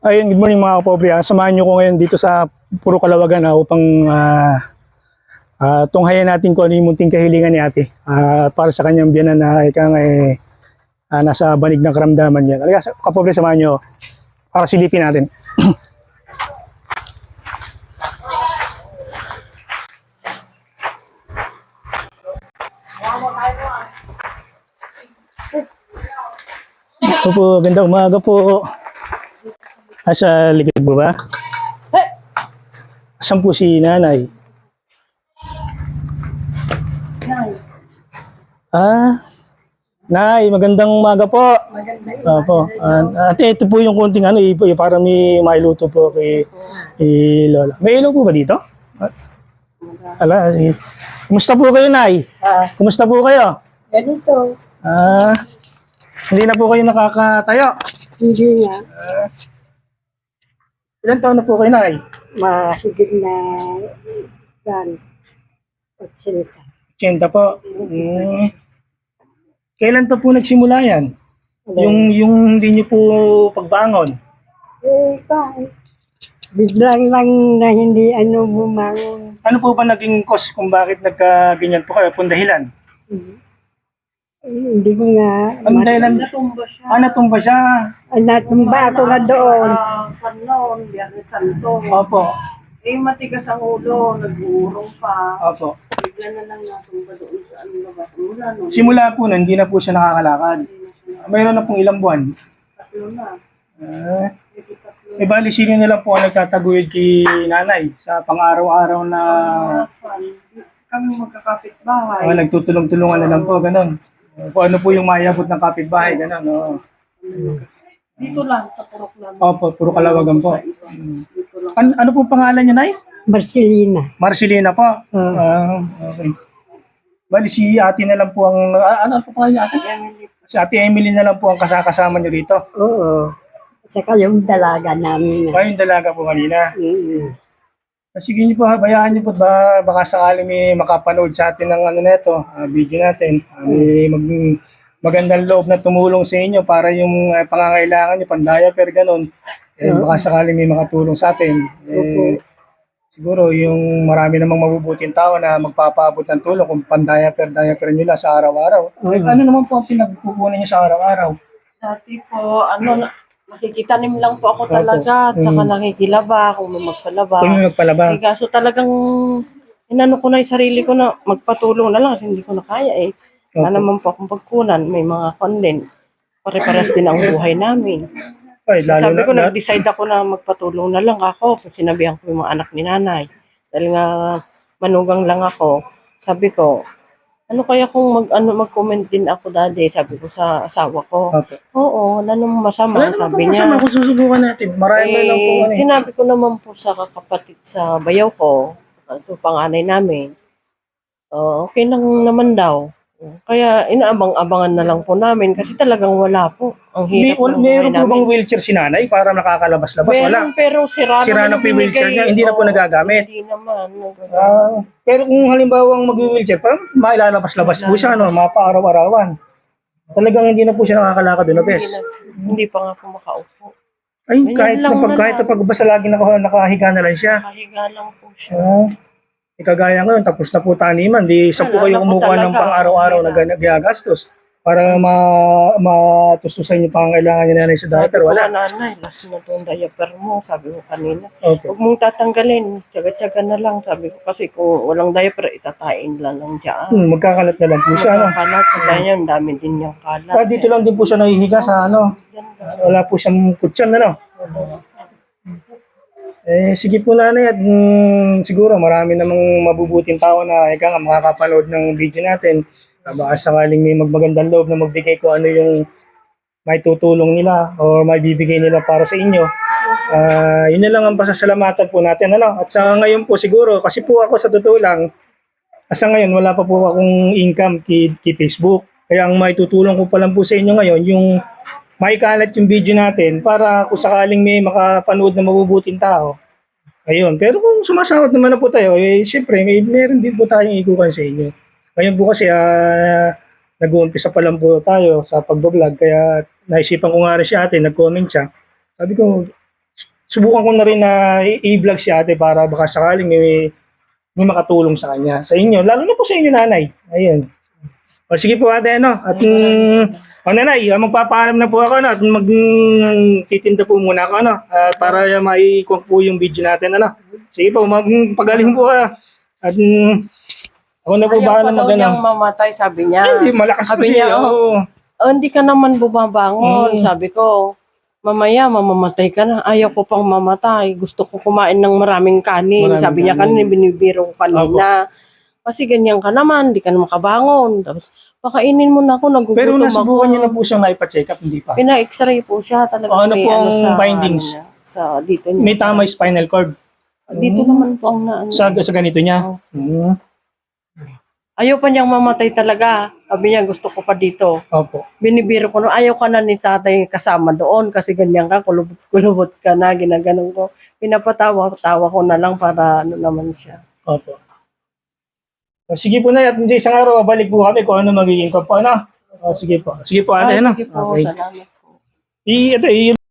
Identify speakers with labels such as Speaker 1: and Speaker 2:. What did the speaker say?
Speaker 1: Ayun, good morning mga kapobre. Samahan nyo ko ngayon dito sa Puro Kalawagan upang tunghayan natin kung ano yung munting kahilingan ni ate para sa kanyang biyanan na ika nga nasa banig ng karamdaman niya. Talaga, kapobre, samahan nyo para silipin natin. Ito po, ganda umaga po. Sa likod mo ba? Asan po si nanay? Nay, magandang umaga po. Opo. Ate, ito po yung konting para may mailuto po kay Lola. May ilaw po ba dito? Ala, sige. Kumusta po kayo, Nay? Kumusta po kayo?
Speaker 2: Ganito.
Speaker 1: Hindi na po kayo nakakatayo.
Speaker 2: Hindi nga.
Speaker 1: Ilan taon na po kayo, Nay?
Speaker 2: Mahigit na yan. 80.
Speaker 1: 80 po. Kailan pa po nagsimula yan? Yung hindi niyo po pagbangon?
Speaker 2: Bakit? Biglang lang na hindi bumangon.
Speaker 1: Ano po ba naging cause kung bakit nagka-ganyan po kayo? Kung dahilan?
Speaker 2: Hindi ko nga.
Speaker 1: Anong dahilan?
Speaker 3: Natumba siya.
Speaker 1: Natumba siya.
Speaker 2: Natumba ako na doon.
Speaker 3: Noon, Biyernes Santo.
Speaker 1: Opo.
Speaker 3: Matigas ang ulo, nag-uurong pa.
Speaker 1: Opo.
Speaker 3: Bigla na lang natumba doon sa labas. Mula noon.
Speaker 1: Simula po nun, hindi na po siya nakakalakad. Mayroon na pong ilang buwan.
Speaker 3: Tatlo na.
Speaker 1: Bali, sino nila po ang nagtataguyod kay nanay sa pang-araw-araw na
Speaker 3: Kami magkakapit-bahay.
Speaker 1: nagtutulong-tulungan na lang po, ganun. Kung ano po yung mayabot ng kapitbahay, ganun. Oo.
Speaker 3: Dito lang, sa purok lang.
Speaker 1: Opo, Puro Kalawagan po.
Speaker 3: Dito lang.
Speaker 1: Ano po pangalan niya, Nay?
Speaker 2: Marcelina.
Speaker 1: Marcelina po. Okay. Bali, si ate na lang po ang... ano po pangalan niya, ate? Si ate Emily na lang po ang kasama niyo rito.
Speaker 2: Oo. Saka yung dalaga namin.
Speaker 1: Yung dalaga po kanina. Sige niyo po, bayaan niyo po baka sakali may makapanood sa atin ng neto, video natin. May magandang loob na tumulong sa inyo para yung pangangailangan niyo, pang-diaper, ganun. Baka sakali may makatulong sa atin. Siguro yung marami namang mabubuting tao na magpapaabot ng tulong kung pang-diaper nila sa araw-araw. Ano naman po ang pinagkukunan niyo sa araw-araw?
Speaker 3: Dati po, nakikitanim lang po ako talaga. Tsaka nakikilaba kung may magpalaba.
Speaker 1: Kung may magpalaba.
Speaker 3: Kaso talagang inano ko na yung sarili ko na magpatulong na lang kasi hindi ko na kaya eh. Wala naman po akong pagkunan. May mga kondin. Pare-pares din ang buhay namin.
Speaker 1: Ay, lalo
Speaker 3: Sabi ko,
Speaker 1: na,
Speaker 3: nag-decide ako na magpatulong na lang ako. Sinabihan ko yung mga anak ni nanay. Dahil nga manugang lang ako. Sabi ko, ano kaya kung mag-comment din ako dati, sabi ko sa asawa ko.
Speaker 1: Okay.
Speaker 3: Oo, wala namang masama,
Speaker 1: Wala naman
Speaker 3: sabi
Speaker 1: po
Speaker 3: niya.
Speaker 1: masama kung susubukan natin. Marami na lang po.
Speaker 3: Sinabi ko naman po sa kakapatid sa bayaw ko, ito panganay namin, okay lang naman daw. Kaya inaabang-abangan na lang po namin kasi talagang wala po. Ang hirap ng buhay
Speaker 1: Mayroon po bang
Speaker 3: namin.
Speaker 1: wheelchair si nanay para nakakalabas-labas? Wala.
Speaker 3: Meron, pero sira
Speaker 1: Sira na
Speaker 3: naman
Speaker 1: po yung wheelchair
Speaker 3: binigay.
Speaker 1: niya, hindi na po
Speaker 3: Oo,
Speaker 1: nagagamit.
Speaker 3: Hindi naman.
Speaker 1: Pero kung halimbawa mag-wheelchair, parang mailalabas-labas po siya, mapa-araw-arawan. Talagang hindi na po siya nakakalakad doon, bes.
Speaker 3: Hindi pa nga po makaupo.
Speaker 1: Ay,
Speaker 3: Ganyan lang
Speaker 1: kahit
Speaker 3: na lang.
Speaker 1: basta lagi nakahiga na lang siya.
Speaker 3: Nakahiga lang po siya.
Speaker 1: Kagaya ngayon, tapos na po taniman, di isa po
Speaker 3: Wala
Speaker 1: kayo
Speaker 3: na po
Speaker 1: kumukuha ng
Speaker 3: talaga.
Speaker 1: pang-araw-araw na gagastos para matustusan yung pangangailangan niya nanay sa
Speaker 3: Sabi
Speaker 1: diaper.
Speaker 3: ko,
Speaker 1: Wala.
Speaker 3: nanay, last na to yung diaper mo. Sabi ko kanina.
Speaker 1: Okay.
Speaker 3: Huwag mong tatanggalin. Tsaga-tsaga na lang. Sabi ko kasi kung walang diaper, itatain lang lang dyan.
Speaker 1: Magkakalat na lang po siya.
Speaker 3: Kalat. Kaya yun, dami din yung kalat.
Speaker 1: Dito lang din po siya nahihiga sa wala po siyang kutsyan, sige po nanay at siguro marami namang mabubuting tao na ika nga makakapanood ng video natin. Baka sakaling may magmagandang loob na magbigay ko ano yung may tutulong nila o may bibigay nila para sa inyo. Yun na lang ang pasasalamatan po natin. At sa ngayon po siguro, kasi po ako sa totoo lang, sa ngayon wala pa po akong income kay Facebook. Kaya ang may tutulong ko pa lang po sa inyo ngayon, yung maikalat yung video natin para kung sakaling may makapanood na mabubuting tao. Ayun. Pero kung sumasahod naman na po tayo, siyempre, meron din po tayong ikukan sa inyo. Ngayon po kasi, nag-uumpisa pa lang po tayo sa pag-vlog, kaya naisipan ko nga rin si ate, nag-comment siya. Sabi ko, subukan ko na rin na i-vlog si ate para baka sakaling may makatulong sa kanya. Sa inyo, lalo na po sa inyo nanay. Ayun. O sige po ate, ano? At nanay, magpapaalam na po ako, ano? At titinda po muna ako, ano? Para maikuha po yung video natin, ano? Sige po, pagaling po ka. At ako na po
Speaker 3: Ayaw
Speaker 1: bahala
Speaker 3: pa daw
Speaker 1: mag-ano.
Speaker 3: niyang mamatay, sabi niya.
Speaker 1: Hindi, malakas
Speaker 3: Sabi
Speaker 1: kasi.
Speaker 3: niya,
Speaker 1: Oo.
Speaker 3: Hindi ka naman bumabangon. Sabi ko, mamaya mamamatay ka na. Ayaw ko pang mamatay. Gusto ko kumain ng maraming kanin.
Speaker 1: Maraming
Speaker 3: Sabi niya
Speaker 1: kanin.
Speaker 3: kanina, binibiro ko kanina. Kasi ganyan ka naman, di ka na makabangon. Tapos, pakainin mo na ako, nagugutom
Speaker 1: Pero
Speaker 3: ako.
Speaker 1: nasubukan niyo na po siyang naipa-check up, hindi pa?
Speaker 3: Pina-x-ray po siya talaga.
Speaker 1: Ano
Speaker 3: may
Speaker 1: po ang
Speaker 3: sa,
Speaker 1: findings?
Speaker 3: niya, sa dito niya.
Speaker 1: May tama yung spinal cord.
Speaker 3: Dito naman po ang naano.
Speaker 1: Sa ganito niya.
Speaker 3: Oh. Ayaw pa niyang mamatay talaga. Sabi niya, gusto ko pa dito.
Speaker 1: Opo.
Speaker 3: Binibiro ko, no, ayaw ka na ni tatay kasama doon kasi ganyan ka, kulubot ka na, ginaganon ko. Pinapatawa-tawa ko na lang para ano naman siya.
Speaker 1: Opo. Sige po na, at isang araw, balik po kami kung ano magiging ko po, ano? Sige po. Sige po, ate, ano?
Speaker 3: Sige po,
Speaker 1: Okay.
Speaker 3: salamat po.
Speaker 1: Ito,